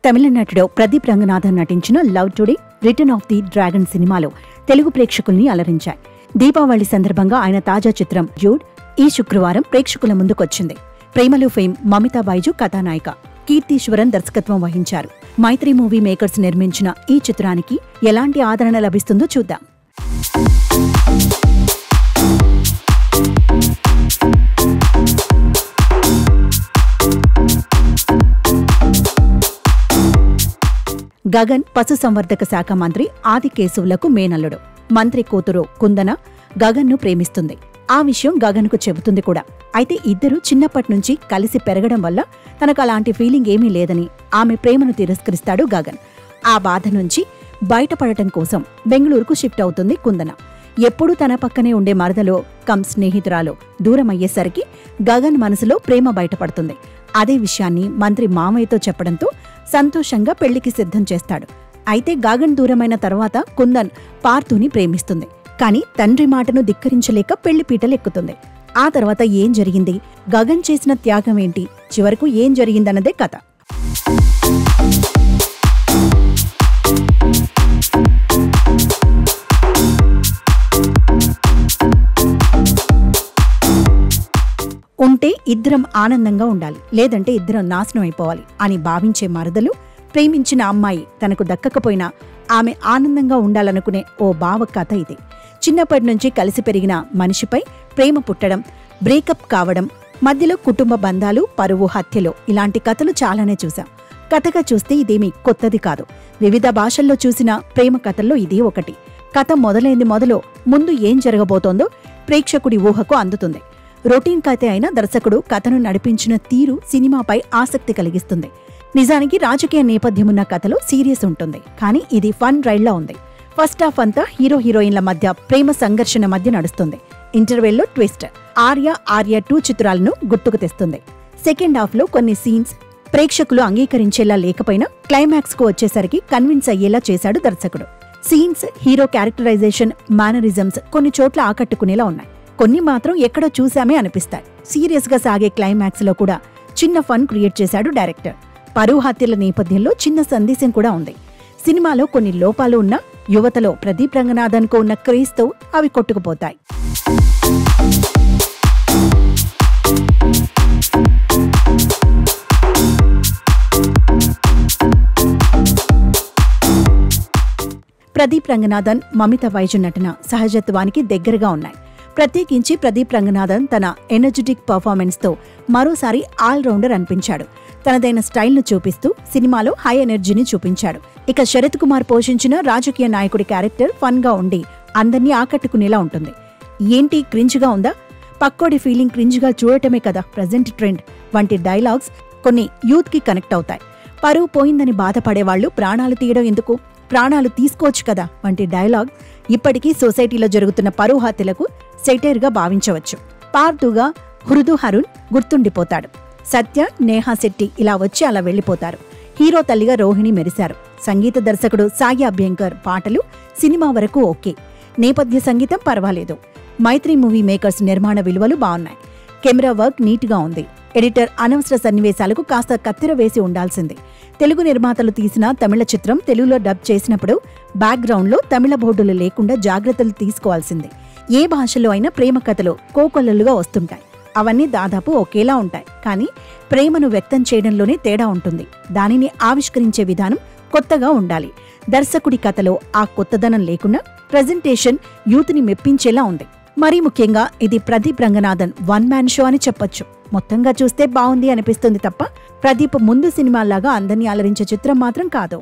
తమిళ నటుడు ప్రదీప్ రంగనాథన్ నటించిన love today return of the dragon సినిమాలో తెలుగు ప్రేక్షకుల్ని అలరించాయి. దీపావళి సందర్భంగా ఆయన తాజా చిత్రం డ్యూడ్ ఈ శుక్రవారం ప్రేక్షకుల ముందుకొచ్చింది. ప్రేమలో ఫేమ్ మమితా బైజు కథానాయిక, కీర్తీశ్వరన్ దర్శకత్వం వహించారు. మైత్రి మూవీ మేకర్స్ నిర్మించిన ఈ చిత్రానికి ఎలాంటి ఆదరణ లభిస్తుందో చూద్దాం. గగన్ పశుసంవర్ధక శాఖ మంత్రి ఆదికేశవులకు మేనల్లుడు. మంత్రి కూతురు కుందన గగన్ను ప్రేమిస్తుంది. ఆ విషయం గగన్కు చెబుతుంది కూడా. అయితే ఇద్దరూ చిన్నప్పటినుంచి కలిసి పెరగడం వల్ల తనకు అలాంటి ఫీలింగ్ ఏమీ లేదని ఆమె ప్రేమను తిరస్కరిస్తాడు గగన్. ఆ బాధ నుంచి బయటపడటం కోసం బెంగళూరుకు షిఫ్ట్ అవుతుంది కుందన. ఎప్పుడూ తన పక్కనే ఉండే మరదలో స్నేహితురాలు దూరమయ్యేసరికి గగన్ మనసులో ప్రేమ బయటపడుతుంది. అదే విషయాన్ని మంత్రి మామయ్యతో చెప్పడంతో సంతోషంగా పెళ్లికి సిద్ధం చేస్తాడు. అయితే గగన్ దూరమైన తర్వాత కుందన్ పార్థుని ప్రేమిస్తుంది. కాని తండ్రి మాటను ధిక్కరించలేక పెళ్లిపీటలెక్కుతుంది. ఆ తర్వాత ఏం జరిగింది, గగన్ చేసిన త్యాగం ఏంటి, చివరకు ఏం జరిగిందన్నదే కథ. ఉంటే ఇద్దరం ఆనందంగా ఉండాలి, లేదంటే ఇద్దరం నాశనం అయిపోవాలి అని భావించే మరదలు, ప్రేమించిన అమ్మాయి తనకు దక్కకపోయినా ఆమె ఆనందంగా ఉండాలనుకునే ఓ భావ కథ ఇది. చిన్నప్పటి నుంచి కలిసి పెరిగిన మనిషిపై ప్రేమ పుట్టడం, బ్రేకప్ కావడం, మధ్యలో కుటుంబ బంధాలు, పరువు హత్యలు ఇలాంటి కథలు చాలానే చూశాం. కథగా చూస్తే ఇదేమీ కొత్తది కాదు. వివిధ భాషల్లో చూసిన ప్రేమ కథల్లో ఇది ఒకటి. కథ మొదలైంది మొదలో ముందు ఏం జరగబోతోందో ప్రేక్షకుడి ఊహకు అందుతుంది. రొటీన్ కథ అయిన దర్శకుడు కథను నడిపించిన తీరు సినిమాపై ఆసక్తి కలిగిస్తుంది. నిజానికి రాజకీయ నేపథ్యమున్న కథలో సీరియస్ ఉంటుంది, కానీ ఇది ఫన్ రైడ్లా ఉంది. ఫస్ట్ హాఫ్ అంతా హీరో హీరోయిన్ల మధ్య ప్రేమ సంఘర్షణ మధ్య నడుస్తుంది. ఇంటర్వెల్లో ట్విస్ట్ ఆర్య 2 చిత్రాలను గుర్తుకు తెస్తుంది. సెకండ్ హాఫ్ లో కొన్ని సీన్స్ ప్రేక్షకులు అంగీకరించేలా లేకపోయినా క్లైమాక్స్ కు వచ్చేసరికి కన్విన్స్ అయ్యేలా చేశాడు దర్శకుడు. సీన్స్, హీరో క్యారెక్టరైజేషన్, మేనరిజమ్స్ కొన్ని చోట్ల ఆకట్టుకునేలా ఉన్నాయి. కొన్ని మాత్రం ఎక్కడో చూశామే అనిపిస్తాయి. సీరియస్ గా సాగే క్లైమాక్స్ లో కూడా చిన్న ఫన్ క్రియేట్ చేశాడు డైరెక్టర్. పరువు హత్యల నేపథ్యంలో చిన్న సందేశం కూడా ఉంది. సినిమాలో కొన్ని లోపాలు ఉన్నా యువతలో ప్రదీప్ రంగనాథన్ కు ఉన్న క్రేజ్ తో అవి కొట్టుకుపోతాయి. ప్రదీప్ రంగనాథన్, మమితా బైజు నటన సహజత్వానికి దగ్గరగా ఉన్నాయి. ప్రత్యేకించి ప్రదీప్ రంగనాథన్ తన ఎనర్జెటిక్ పర్ఫార్మెన్స్ తో మరోసారి ఆల్రౌండర్ అనిపించాడు. తనదైన స్టైల్ను చూపిస్తూ సినిమాలో హై ఎనర్జీని చూపించాడు. ఇక శరత్ కుమార్ పోషించిన రాజకీయ నాయకుడి క్యారెక్టర్ ఫన్ గా ఉండి అందర్నీ ఆకట్టుకునేలా ఉంటుంది. ఏంటి క్రింజ్గా ఉందా, పక్కోడి ఫీలింగ్ క్రింజ్గా చూడటమే కదా ప్రెజెంట్ ట్రెండ్ వంటి డైలాగ్స్ కొన్ని యూత్ కి కనెక్ట్ అవుతాయి. పరువు పోయిందని బాధపడేవాళ్లు ప్రాణాలు తీయడం ఎందుకు, ప్రాణాలు తీసుకోవచ్చు కదా వంటి డైలాగ్ ఇప్పటికీ సొసైటీలో జరుగుతున్న పరువు హత్యలకు సెటైర్ గా భావించవచ్చు. పార్థుగా హృదు హరుణ్ గుర్తుండిపోతాడు. సత్య, నేహా శెట్టి ఇలా వచ్చి అలా వెళ్లిపోతారు. హీరో తల్లిగా రోహిణి మెరిశారు. సంగీత దర్శకుడు సాయి అభ్యంకర్ పాటలు సినిమా వరకు ఓకే, నేపథ్య సంగీతం పర్వాలేదు. మైత్రి మూవీ మేకర్స్ నిర్మాణ విలువలు బాగున్నాయి. కెమెరా వర్క్ నీట్ గా ఉంది. ఎడిటర్ అనవసర సన్నివేశాలకు కాస్త కత్తెర వేసి ఉండాల్సింది. తెలుగు నిర్మాతలు తీసిన తమిళ చిత్రం తెలుగులో డబ్ చేసినప్పుడు బ్యాక్గ్రౌండ్ లో తమిళ బోర్డులు లేకుండా జాగ్రత్తలు తీసుకోవాల్సింది. ఏ భాషలో అయినా ప్రేమ కథలు కోకొల్లలుగా వస్తుంటాయి. అవన్నీ దాదాపు ఒకేలా ఉంటాయి, కానీ ప్రేమను వ్యక్తం చేయడంలోనే తేడా ఉంటుంది. దానిని ఆవిష్కరించే విధానం కొత్తగా ఉండాలి. దర్శకుడి కథలో ఆ కొత్తదనం లేకుండా ప్రెజెంటేషన్ యూత్ ని మెప్పించేలా ఉంది. మరీ ముఖ్యంగా ఇది Pradeep Ranganathan one man show అని చెప్పొచ్చు. మొత్తంగా చూస్తే బాగుంది అనిపిస్తుంది తప్ప ప్రదీప్ ముందు సినిమాలాగా అందరినీ అలరించే చిత్రం మాత్రం కాదు.